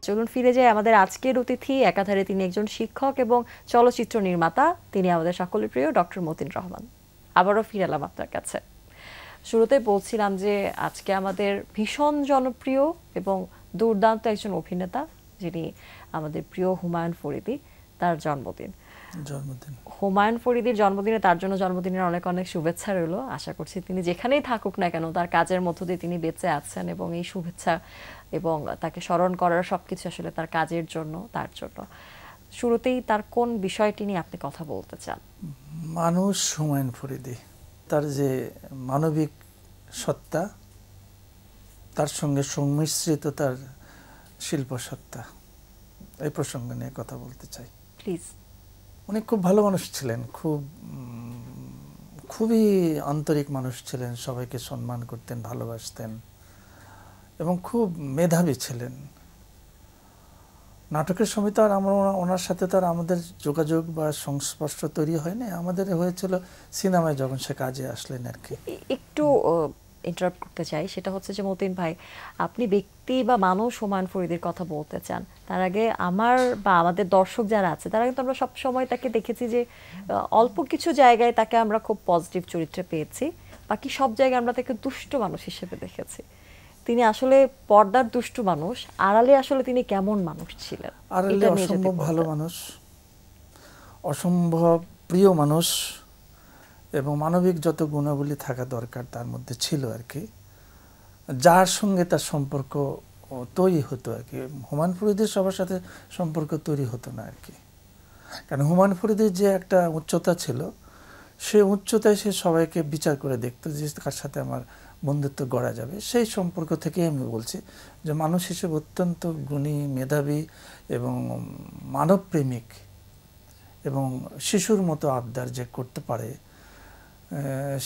চলুন ফিরে যাই আমাদের আজকের অতিথি, একাধারে তিনি একজন শিক্ষক এবং চলচ্চিত্র নির্মাতা। তিনি আমাদের সকলের প্রিয় ডক্টর মতিন রহমান। আবারও ফিরে এলাম আপনার কাছে। শুরুতে বলছিলাম যে আজকে আমাদের ভীষণ জনপ্রিয় এবং দুর্দান্ত একজন অভিনেতা, যিনি আমাদের প্রিয় হুমায়ুন ফরিদী, তার জন্মদিন। হুমায়ুন ফরিদীর জন্মদিনে তার জন্য জন্মদিনের অনেক অনেক শুভেচ্ছা রইল। আশা করছি তিনি যেখানেই থাকুক না কেন তার কাজের মধ্য দিয়ে তিনি বেঁচে আছেন, এবং এই শুভেচ্ছা এবং তাকে স্মরণ করার সবকিছু আসলে তার কাজের জন্য, তার জন্য। শুরুতেই তার কোন বিষয়টি নিয়ে আপনি কথা বলতে চান? মানুষ হুমায়ুন ফরিদী, তার যে মানবিক সত্তা, তার সঙ্গে সংমিশ্রিত তার শিল্প সত্তা, এই প্রসঙ্গ নিয়ে কথা বলতে চাই। প্লিজ। উনি খুব ভালো মানুষ ছিলেন, খুবই আন্তরিক মানুষ ছিলেন, সবাইকে সম্মান করতেন, ভালোবাসতেন এবং খুব মেধাবী ছিলেন। নাটকের সময় তো আর আমরা ওনার সাথে তো আর আমাদের যোগাযোগ বা সংস্পর্শ তৈরি হয়নি, আমাদের হয়েছিল সিনেমায় যখন সে কাজে আসলেন আর কি। একটু ইন্টারাপ্ট করতে চাই, সেটা হচ্ছে যে মতিন ভাই, আপনি ব্যক্তি বা মানুষ হুমায়ুন ফরিদীর কথা বলতে চান, তার আগে আমার বা আমাদের দর্শক যারা আছে তারা কিন্তু আমরা সব সময় তাকে দেখেছি যে অল্প কিছু জায়গায় তাকে আমরা খুব পজিটিভ চরিত্রে পেয়েছি, বাকি সব জায়গায় আমরা তাকে দুষ্ট মানুষ হিসেবে দেখেছি। তিনি আসলে পর্দার দুষ্টু মানুষ, আড়ালে আসলে তিনি কেমন মানুষ ছিলেন? আড়ালে অসম্ভব ভালো মানুষ, অসম্ভব প্রিয় মানুষ, এবং মানবিক যত গুণাবলী থাকা দরকার তার মধ্যে ছিল আর কি, যার সঙ্গে তার সম্পর্ক তৈরি হতো আর কি। হুমায়ুন ফরিদীর সবার সাথে সম্পর্ক তৈরি হতো না আর কি, কারণ হুমায়ুন ফরিদীর যে একটা উচ্চতা ছিল, সে উচ্চতায় সে সবাইকে বিচার করে দেখতো যে কার সাথে আমার বন্ধুত্ব গড়া যাবে। সেই সম্পর্ক থেকেই আমি বলছি যে মানুষ হিসেবে অত্যন্ত গুণী, মেধাবী এবং মানবপ্রেমিক, এবং শিশুর মতো আবদার যে করতে পারে,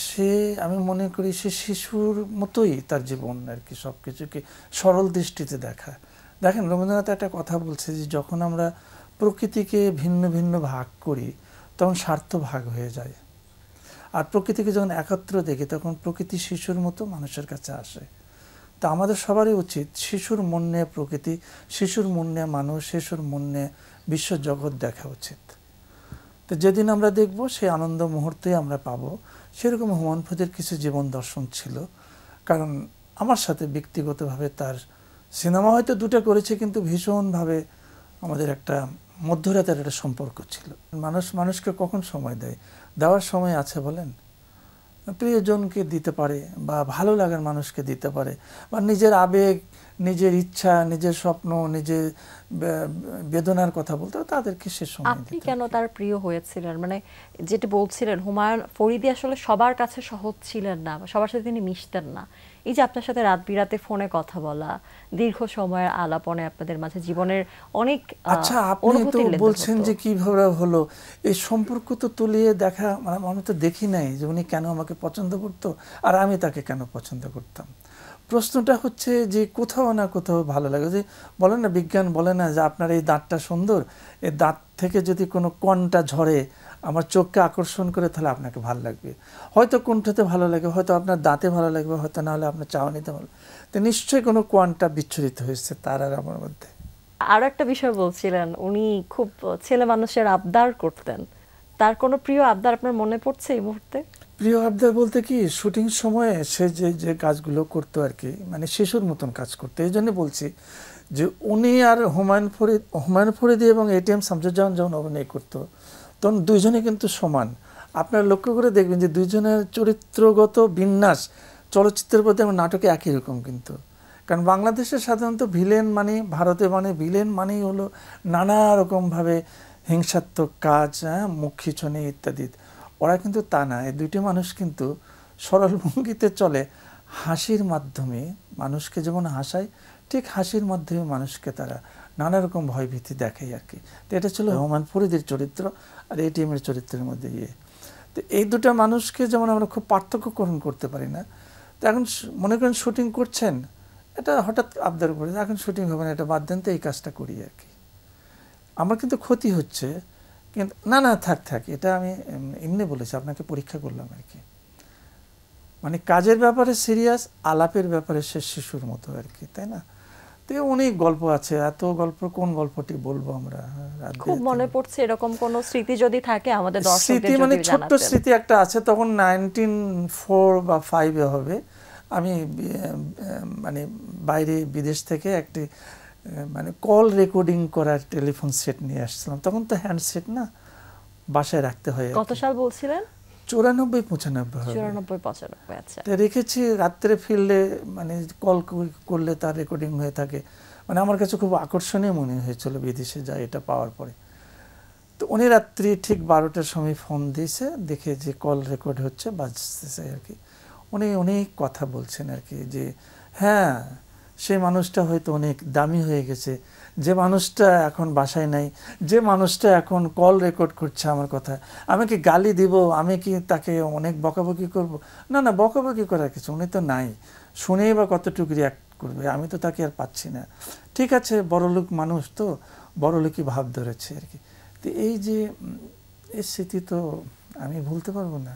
সে আমি মনে করি সে শিশুর মতোই তার জীবন আর কি, সব কিছুকে সরল দৃষ্টিতে দেখা। দেখেন, রবীন্দ্রনাথ একটা কথা বলছে যে যখন আমরা প্রকৃতিকে ভিন্ন ভিন্ন ভাগ করি তখন স্বার্থ ভাগ হয়ে যায়, আর প্রকৃতিকে যখন একত্র দেখি তখন প্রকৃতি শিশুর মতো মানুষের কাছে আসে। তা আমাদের সবারই উচিত শিশুর মন নিয়ে প্রকৃতি, শিশুর মন নিয়ে মানুষ, শিশুর মন নিয়ে বিশ্বজগৎ দেখা উচিত। তো যেদিন আমরা দেখব সেই আনন্দ মুহূর্তেই আমরা পাবো। সেরকম হুমায়ুন ফরিদীর কিছু জীবন দর্শন ছিল, কারণ আমার সাথে ব্যক্তিগতভাবে তার সিনেমা হয়তো দুটো করেছে, কিন্তু ভীষণভাবে আমাদের একটা মধ্যরাতের একটা সম্পর্ক ছিল। মানুষ মানুষকে কখন সময় দেয়? দেওয়ার সময় আছে বলেন? প্রিয়জনকে দিতে পারে, বা ভালো লাগার মানুষকে দিতে পারে, বা নিজের আবেগ, নিজের ইচ্ছা, নিজের স্বপ্ন, নিজের বেদনার কথা বলতে তাদেরকে সে সময়। আপনি কেন তার প্রিয় হয়েছিলেন? মানে যেটা বলছিলেন, হুমায়ুন ফরিদী আসলে সবার কাছে সহজ ছিলেন না, সবার সাথে তিনি মিশতেন না। এই যে আপনার সাথে রাত বিরাতে ফোনে কথা বলা, দীর্ঘ সময়ের আলাপনে আপনাদের মাঝে জীবনের অনেক আচ্ছা, আপনি তো বলছেন যে কিভাবে হলো এই সম্পর্ক, তো তলিয়ে দেখা, মানে আমি তো দেখি নাই যে উনি কেন আমাকে পছন্দ করতো আর আমি তাকে কেন পছন্দ করতাম। প্রশ্নটা হচ্ছে যে কোথাও না কোথাও ভালো লাগে। যে বলে না, বিজ্ঞান বলে না যে আপনার এই দাঁতটা সুন্দর, এই দাঁত থেকে যদি কোনো কণটা ঝরে আমার চোখকে আকর্ষণ করে, তাহলে আপনাকে ভালো লাগবে। হয়তো কোনটাতে ভালো লাগে, হয়তো আপনার দাঁতে ভালো লাগবে, হয়তো না হলে আপনার চাউনিতে ভালো। তো নিশ্চয়ই কোনো কোয়ান্টা বিচ্ছুরিত হয়েছে তার আর আমার মধ্যে। আরো একটা বিষয় বলছিলেন, উনি খুব ছেলে মানুষের আবদার করতেন। তার কোনো প্রিয় আবদার আপনার মনে পড়ছে এই মুহূর্তে? প্রিয় আবদার বলতে কি, শুটিং সময়ে সে যে যে কাজগুলো করতো আর কি, মানে শিশুর মতন কাজ করতো। এই জন্য বলছি যে উনি আর হুমায়ুন ফরিদী এবং এটিএম শামসুজ্জামান যখন অভিনয় করতো তখন দুইজনে কিন্তু সমান। আপনারা লক্ষ্য করে দেখবেন যে দুইজনের চরিত্রগত বিন্যাস চলচ্চিত্রের প্রতি এবং নাটকে একই রকম কিন্তু। কারণ বাংলাদেশে সাধারণত ভিলেন মানে, ভারতে মানে ভিলেন মানেই হলো নানা রকমভাবে হিংসাত্মক কাজ, মুখ খিচুনি ইত্যাদি। ওরা কিন্তু তা না, এই দুইটি মানুষ কিন্তু সরল ভঙ্গিতে চলে, হাসির মাধ্যমে মানুষকে যেমন হাসায়, ঠিক হাসির মাধ্যমে মানুষকে তারা নানা রকম ভয়ভীতি দেখায় আর কি। তো এটা ছিল হুমায়ুন ফরিদীর চরিত্র আর এটিএমের চরিত্রের মধ্যে ইয়ে। তো এই দুটো মানুষকে যেমন আমরা খুব পার্থক্যকরণ করতে পারি না। তো এখন মনে করেন শুটিং করছেন, এটা হঠাৎ আবদার করে এখন শুটিং হবে না, এটা বাদ দেন, তো এই কাজটা করি আর কি। আমার কিন্তু ক্ষতি হচ্ছে, কিন্তু না না থাক, এটা আমি এমনি বলেছি, আপনাকে পরীক্ষা করলাম আর কি। মানে কাজের ব্যাপারে সিরিয়াস, আলাপের ব্যাপারে সে শিশুর মতো আর কি, তাই না? তো অনেক গল্প আছে, এত গল্প কোন গল্পটি বলবো আমরা? খুব মনে পড়ছে এরকম কোন স্মৃতি যদি থাকে আমাদের দর্শকদের স্মৃতি যদি মানে ছোট্ট জানাতেন। স্মৃতি একটা আছে, তখন 1904 বা 5 এ হবে, আমি মানে বাইরে বিদেশ থেকে একটি মানে কল রেকর্ডিং করার টেলিফোন সেট নিয়ে আসছিলাম। তখন তো হ্যান্ডসেট না, বাসায় রাখতে হয়। কত সাল বলছিলেন? 94-95 হবে। 94-95। আচ্ছা। তো রেখেছি, রাত্রে ফিরলে মানে কল করলে তার রেকর্ডিং হয়ে থাকে। মানে আমার কাছে খুব আকর্ষণীয় মনে হয়েছিল বিদেশে যা এটা পাওয়ার পরে। তো উনি রাত্রি ঠিক 12টার সময় ফোন দিয়েছে, দেখে যে কল রেকর্ড হচ্ছে, বাজতেছে আর কি। উনি অনেক কথা বলছেন আর কি, যে হ্যাঁ সেই মানুষটা হয়তো অনেক দামি হয়ে গেছে, যে মানুষটা এখন বাসায় নাই, যে মানুষটা এখন কল রেকর্ড করছে আমার কথা, আমি কি গালি দিব, আমি কি তাকে অনেক বকাবকি করব? না না, বকাবকি করার কিছু, উনি তো নাই, শুনেই বা কতটুকু রিয়াক্ট করবে, আমি তো তাকে আর পাচ্ছি না। ঠিক আছে, বড়লোক মানুষ তো, বড়লোকই ভাব ধরেছে আর কি। তো এই যে এই স্মৃতি তো আমি ভুলতে পারবো না,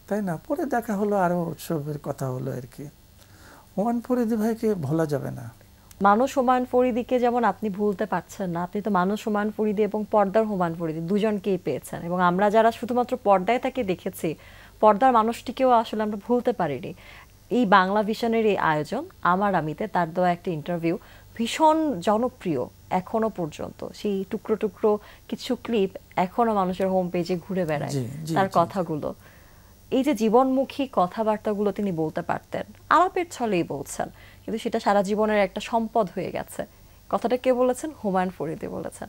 তাই না? পরে দেখা হলো, আরো উৎসবের কথা হলো আর কি। হুমায়ুন ফরিদী ভাইকে ভোলা যাবে না। মানুষ হুমায়ুন ফরিদীকে যেমন আপনি ভুলতে পারছেন না, আপনি তো মানুষ হুমায়ুন ফরিদী এবং পর্দার হুমায়ুন ফরিদী দুজনকেই পেয়েছেন, এবং আমরা যারা শুধুমাত্র পর্দায় তাকে দেখেছি, পর্দার মানুষটিকেও আসলে আমরা ভুলতে পারিনি। এই বাংলা ভিশনের এই আয়োজন আমার আমিতে তার দেওয়া একটা ইন্টারভিউ ভীষণ জনপ্রিয় এখনো পর্যন্ত। সেই টুকরো টুকরো কিছু ক্লিপ এখনো মানুষের হোম পেজে ঘুরে বেড়ায়, তার কথাগুলো। এই যে জীবনমুখী কথাবার্তাগুলো তিনি বলতে পারতেন, আলাপের ছলেই বলছেন, কিন্তু সেটা সারা জীবনের একটা সম্পদ হয়ে গেছে। কথাটা কে বলেছেন? হুমায়ুন ফরিদী বলেছেন।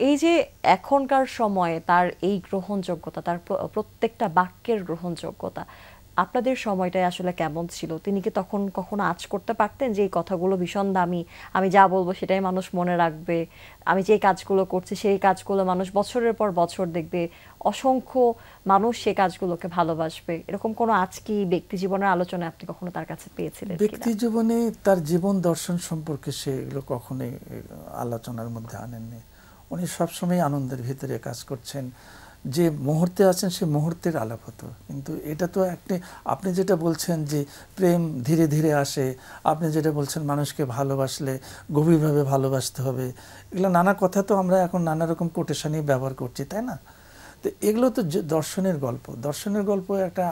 এই যে এখনকার সময়ে তার এই গ্রহণযোগ্যতা, তার প্রত্যেকটা বাক্যের গ্রহণযোগ্যতা, আপনাদের সময়টায় আসলে কেমন ছিল? তিনি কি তখন কখনো আঁচ করতে পারতেন যে এই কথাগুলো ভীষণ দামি, আমি যা বলবো সেটাই মানুষ মনে রাখবে, আমি যে কাজগুলো করছি সেই কাজগুলো মানুষ বছরের পর বছর দেখবে, অসংখ্য মানুষ সেই কাজগুলোকে ভালোবাসবে, এরকম কোনো আজ কি ব্যক্তি জীবনের আলোচনায় আপনি কখনো তার কাছে পেয়েছিলেন? ব্যক্তি জীবনে তার জীবন দর্শন সম্পর্কে সে এগুলো কখনোই আলোচনার মধ্যে আনেননি। উনি সবসময় আনন্দের ভিতরে কাজ করছেন, যে মুহূর্তে আছেন সে মুহূর্তের আলাপ হতো। কিন্তু এটা তো আপনি যেটা বলছেন যে প্রেম ধীরে ধীরে আসে, আপনি যেটা বলছেন মানুষকে ভালোবাসলে গভীরভাবে ভালোবাসতে হবে, এগুলো নানা কথা তো আমরা এখন নানা রকম কোটেশনই ব্যবহার করছি, তাই না? তো এগুলো তো দর্শনের গল্প, দর্শনের গল্প একটা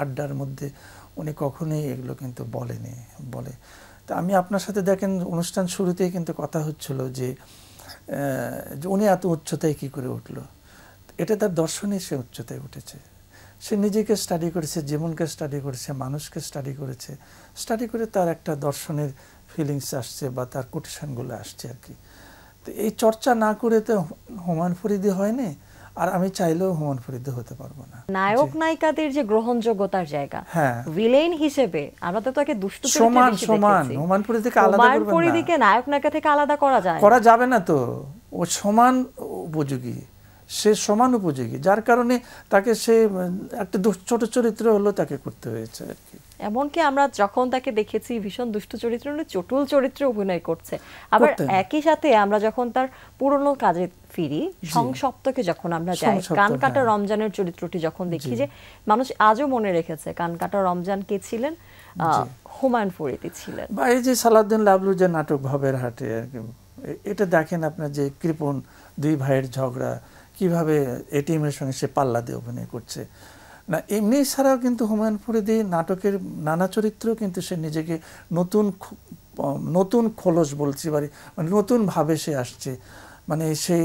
আড্ডার মধ্যে উনি কখনোই এগুলো কিন্তু বলে। তা আমি আপনার সাথে দেখেন অনুষ্ঠান শুরুতেই কিন্তু কথা হচ্ছিল যে উনি এত উচ্চতায় কি করে উঠলো। এটা তার দর্শনে সে উচ্চতায় উঠেছে। সে নিজেকে স্টাডি করেছে, জীবনকে স্টাডি করেছে, মানুষকে স্টাডি করেছে, স্টাডি করে তার একটা দর্শনের ফিলিংস আসছে বা তার কোটেশনগুলো আসছে আর কি। তো এই চর্চা না করে তো হুমায়ুন ফরিদী হয়নি, আর আমি চাইলেও হুমায়ুন ফরিদী হতে পারবো না। নায়ক নায়িকাদের যে গ্রহণযোগ্যতার জায়গা, ভিলেন হিসেবে আমরা তো তাকে দুষ্ট সমান হুমায়ুন ফরিদীকে আলাদা করবেন না। হুমায়ুন ফরিদীকে নায়ক নায়িকা থেকে আলাদা করা যাবে না তো। ও সমান উপযোগী, সে সমান উপযোগী, যার কারণে তাকে সে একটা ছোট চরিত্র হলো তাকে করতে হয়েছে আর কি। এমনকি আমরা যখন তাকে দেখেছি ভীষণ দুষ্ট চরিত্র, চটুল চরিত্রে অভিনয় করছে। আবার একই সাথে আমরা যখন তার পুরনো কাজে ফিরি, সংসপ্তকে যখন আমরা যাই, কানকাটা রমজানের চরিত্রটি যখন দেখি, যে মানুষ আজও মনে রেখেছে কানকাটা রমজান কে ছিলেন, হুমায়ুন ফরিদী ছিলেন। বা এই যে সালাউদ্দিন লাবলু যে নাটক ভবের হাটে, এটা দেখেন আপনার, যে কৃপণ দুই ভাইয়ের ঝগড়া, কিভাবে এটিএমের সঙ্গে সে পাল্লা দিয়ে অভিনয় করছে না। এমনি ছাড়াও কিন্তু হুমায়ুন ফরিদী নাটকের নানা চরিত্র কিন্তু সে নিজেকে নতুন খোলস বলছি পারি, মানে নতুনভাবে সে আসছে। মানে সেই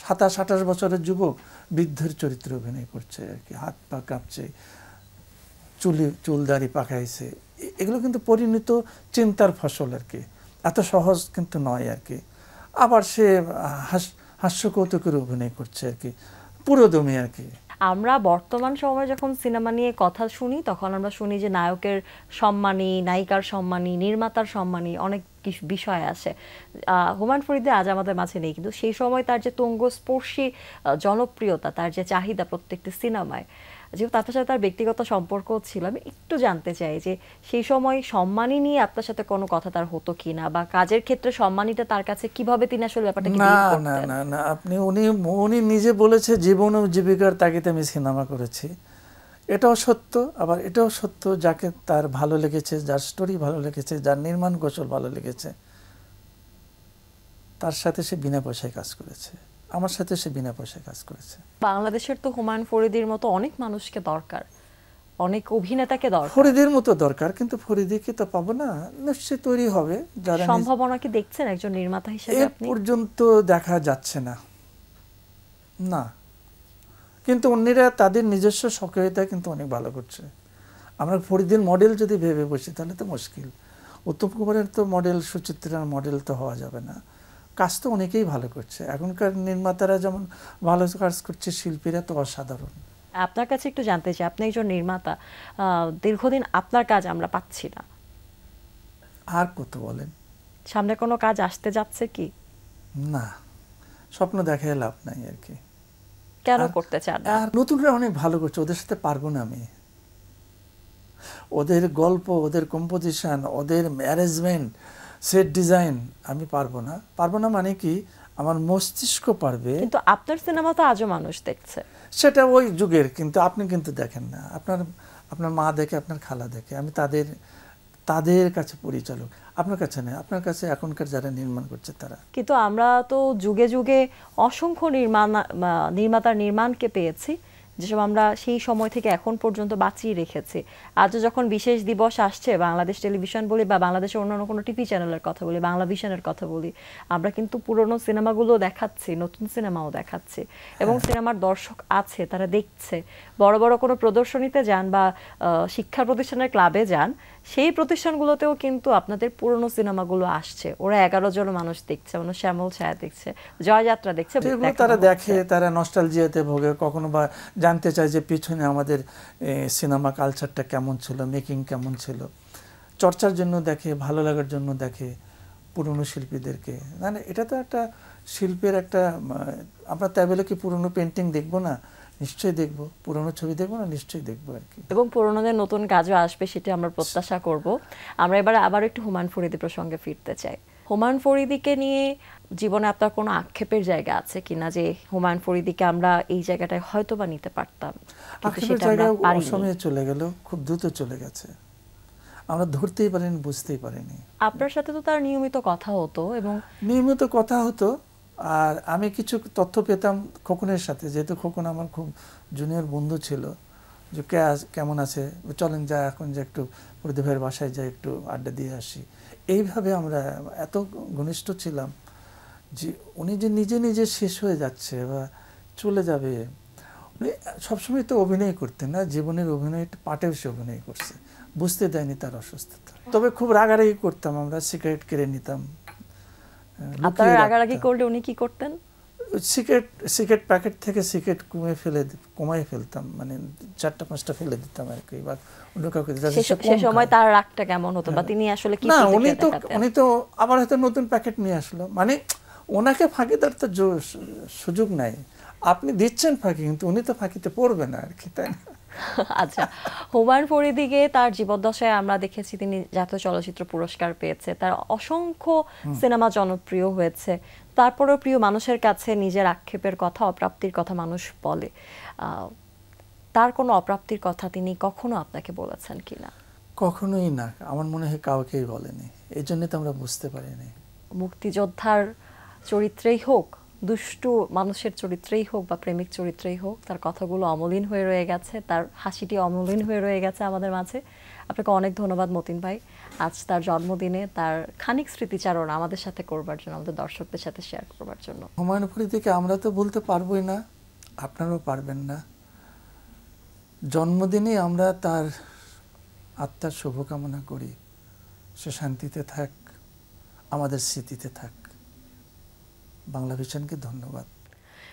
27-28 বছরের যুবক বৃদ্ধের চরিত্রে অভিনয় করছে আর কি, হাত পা কাঁপছে, চুলদারি পাকাইছে। এগুলো কিন্তু পরিণত চিন্তার ফসল আর কি, এত সহজ কিন্তু নয় আর কি। আবার সে হাস্যকৌতুকের অভিনয় করছে আর কি, পুরোদমে আর কি। আমরা বর্তমান সময়ে যখন সিনেমা নিয়ে কথা শুনি, তখন আমরা শুনি যে নায়কের সম্মানী, নায়িকার সম্মানী, নির্মাতার সম্মানী, অনেক বিষয় আসে। হুমায়ুন ফরিদী আজ আমাদের মাঝে নেই, কিন্তু সেই সময় তার যে তুঙ্গস্পর্শী জনপ্রিয়তা, তার যে চাহিদা প্রত্যেকটি সিনেমায়, যেহেতু তার সাথে তার ব্যক্তিগত সম্পর্ক ছিল, আমি একটু জানতে চাই যে সেই সময় সম্মানী নিয়ে আপনার সাথে কোনো কথা তার হতো কিনা, বা কাজের ক্ষেত্রে সম্মানীটা তার কাছে কিভাবে তিনি আসলে ব্যাপারটাকে ডিল করতেন? না, আপনি উনি নিজে বলেছে জীবন ও জীবিকার তাগিদে আমি সিনেমা করেছি। এটাও সত্য, আবার এটাও সত্য যাকে তার ভালো লেগেছে, যার স্টোরি ভালো লেগেছে, যার নির্মাণ কৌশল ভালো লেগেছে, তার সাথে সে বিনা পয়সায় কাজ করেছে, আমার সাথে সে বিনা পয়সায় কাজ করেছে। বাংলাদেশের তো হুমায়ুন ফরিদির মতো অনেক মানুষকে দরকার, অনেক অভিনেতাকে দরকার। ফরিদির মতো দরকার, কিন্তু ফরিদিকে তো পাবো না, নিশ্চয়ই তৈরি হবে। যারা সম্ভাবনা কি দেখছেন একজন নির্মাতা হিসেবে এ আপনি? পর্যন্ত দেখা যাচ্ছে না, না। কিন্তু অন্যরা তাদের নিজস্ব সক্রিয়তা কিন্তু অনেক ভালো করছে। আমরা ফরিদির মডেল যদি ভেবে বসি তাহলে তো মুশকিল। উত্তম কুমারের তো মডেল, সুচিত্রার মডেল তো হওয়া যাবে না। কাজ তো অনেকেই ভালো করছে এখনকার নির্মাতারা, যেমন ভালো কাজ করছে, শিল্পীরা তো অসাধারণ। আপনার কাছে একটু জানতে চাই, আপনি একজন নির্মাতা, দীর্ঘদিন আপনার কাজ আমরা পাচ্ছি না, আর কত বলেন? সামনে কোনো কাজ আসতে যাচ্ছে কি? না, স্বপ্ন দেখায় লাভ নাই আর কি। কেন করতে চান না? আর নতুনরা অনেক ভালো করছে, ওদের সাথে পারবো না আমি। ওদের গল্প, ওদের কম্পোজিশন, ওদের ম্যানেজমেন্ট, সেট ডিজাইন আমি পারবো না। পারবো না মানে কি, আমার মস্তিষ্ক পারবে। কিন্তু আপনার সিনেমা তো আজও মানুষ দেখছে। সেটা ওই যুগের, কিন্তু আপনি কিন্তু দেখেন না। আপনার মা দেখে, আপনার খালা দেখে। আমি তাদের কাছে পরিচালক, আপনার কাছে নেই। আপনার কাছে এখনকার যারা নির্মাণ করছে তারা। কিন্তু আমরা তো যুগে যুগে অসংখ্য নির্মাতার নির্মাণকে পেয়েছি, যেসব আমরা সেই সময় থেকে এখন পর্যন্ত বাঁচিয়ে রেখেছি। আজও যখন বিশেষ দিবস আসছে, বাংলাদেশ টেলিভিশন বলি বা বাংলাদেশের অন্যান্য কোনো টিভি চ্যানেলের কথা বলি, বাংলা ভিশনের কথা বলি, আমরা কিন্তু পুরনো সিনেমাগুলো দেখাচ্ছি, নতুন সিনেমাও দেখাচ্ছি, এবং সিনেমার দর্শক আছে, তারা দেখছে। বড় বড় কোনো প্রদর্শনীতে যান বা শিক্ষা প্রতিষ্ঠানের ক্লাবে যান, সেই প্রতিষ্ঠানগুলোতেও কিন্তু আপনাদের পুরনো সিনেমাগুলো আসছে। ওরা 11 জন মানুষ দেখছে, মানুষ শ্যামল ছায়া দেখছে, জয়যাত্রা দেখছে। তারা দেখে, তারা নস্টালজিয়াতে ভোগে, কখনো বা জানতে চায় যে পিছনে আমাদের সিনেমা কালচারটা কেমন ছিল, মেকিং কেমন ছিল। চর্চার জন্য দেখে, ভালো লাগার জন্য দেখে পুরনো শিল্পীদেরকে। মানে এটা তো একটা শিল্পের একটা, আমরা তাই বলে কি পুরনো পেন্টিং দেখবো না? নিশ্চয়ই দেখবো। পুরনো ছবি দেখবো না? নিশ্চয়ই দেখবো আর কি। এবং পুরনোদের নতুন কাজও আসবে, সেটা আমরা প্রত্যাশা করব। আমরা এবার আবার একটু হুমায়ুন ফরিদি প্রসঙ্গে ফিরতে চাই। হুমায়ুন ফরিদিকে নিয়ে জীবনে আপনার কোনো আক্ষেপের জায়গা আছে কিনা, যে হুমায়ুন ফরিদিকে আমরা এই জায়গাটায় হয়তো বা নিতে পারতাম, আক্ষেপের জায়গায় অসময়ে চলে গেল, খুব দ্রুত চলে গেছে, আমরা ধরতেই পারিনি, বুঝতেই পারিনি। আপনার সাথে তো তার নিয়মিত কথা হতো, এবং নিয়মিত কথা হতো। আর আমি কিছু তথ্য পেতাম খোকনের সাথে, যেহেতু খোকন আমার খুব জুনিয়র বন্ধু ছিল, যে কেমন আছে, চলেন যা এখন যে একটু প্রদীপের বাসায় যাই, একটু আড্ডা দিয়ে আসি। এইভাবে আমরা এত ঘনিষ্ঠ ছিলাম যে উনি যে নিজে নিজে শেষ হয়ে যাচ্ছে বা চলে যাবে, উনি সবসময় তো অভিনয় করতেন না, জীবনের অভিনয় পাটেও সে অভিনয় করছে, বুঝতে দেয়নি তার অসুস্থতা। তবে খুব রাগারাগি করতাম, আমরা সিগারেট কেড়ে নিতাম। আপনারা রাগারাগি করলে উনি কি করতেন? সিগারেট প্যাকেট থেকে সিগারেট কমাই ফেলতাম, মানে 4টা-5টা ফেলে দিতাম আর কি। বা অন্য কাউকে। সে সময় তার রাগটা কেমন হতো, বা তিনি আসলে কি? না, উনি তো আবার হয়তো নতুন প্যাকেট নিয়ে আসলো, মানে ওনাকে ফাঁকি দেওয়ার তো সুযোগ নাই। আপনি দিচ্ছেন ফাঁকি, কিন্তু উনি তো ফাঁকিতে পড়বে না আর কি, তাই না? আচ্ছা, হুমায়ুন ফরিদিকে তার জীবদ্দশায় আমরা দেখেছি তিনি জাতীয় চলচ্চিত্র পুরস্কার পেয়েছে, তার অসংখ্য সিনেমা জনপ্রিয় হয়েছে। তারপরেও প্রিয় মানুষের কাছে নিজের আক্ষেপের কথা, অপ্রাপ্তির কথা মানুষ বলে। তার কোনো অপ্রাপ্তির কথা তিনি কখনো আপনাকে বলেছেন কিনা? কখনোই না, আমার মনে হয় কাউকেই বলেনি। এই জন্য তো আমরা বুঝতে পারিনি। মুক্তিযোদ্ধার চরিত্রেই হোক, দুষ্টু মানুষের চরিত্রেই হোক, বা প্রেমিক চরিত্রেই হোক, তার কথাগুলো অমলিন হয়ে রয়ে গেছে, তার হাসিটি অমলিন হয়ে রয়ে গেছে আমাদের মাঝে। আপনাকে অনেক ধন্যবাদ মতিন ভাই, আজ তার জন্মদিনে তার খানিক স্মৃতিচারণ আমাদের সাথে করবার জন্য, আমাদের দর্শকদের সাথে শেয়ার করবার জন্য। হুমায়ুন ফরিদিকে আমরা তো বলতে পারবোই না, আপনারাও পারবেন না। জন্মদিনে আমরা তার আত্মার শুভকামনা করি, সে শান্তিতে থাক, আমাদের স্মৃতিতে থাক। বাংলা ভিশনকে ধন্যবাদ।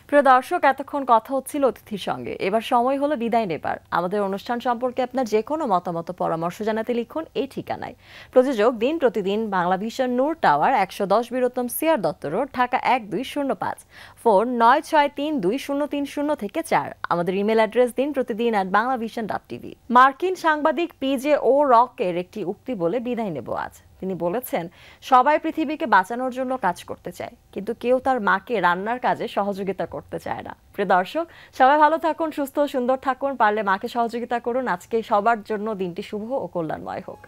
প্রিয় দর্শক, এতক্ষণ কথা হচ্ছিল অতিথির সঙ্গে, এবার সময় হলো বিদায় নেবার। আমাদের অনুষ্ঠান সম্পর্কে আপনার যে কোনো মতামত, পরামর্শ জানাতে লিখুন এই ঠিকানায়। প্রযোজক দিন প্রতিদিন, Bangla vision, Noor tower, 110 Birottam CR Dutta road, Dhaka 1205। Phone 96320303 থেকে 4। আমাদের ইমেল অ্যাড্রেস দিন প্রতিদিন @banglavision.tv। মার্কিন সাংবাদিক PJ O'Rourke-এর একটি উক্তি বলে বিদায় নেব আজ। তিনি বলেছেন, সবাই পৃথিবীকে বাঁচানোর জন্য কাজ করতে চায়, কিন্তু কেউ তার মাকে রান্নার কাজে সহযোগিতা করতে চায় না। প্রিয় দর্শক, সবাই ভালো থাকুন, সুস্থ সুন্দর থাকুন, পারলে মাকে সহযোগিতা করুন। আজকে সবার জন্য দিনটি শুভ ও কল্যাণময় হোক।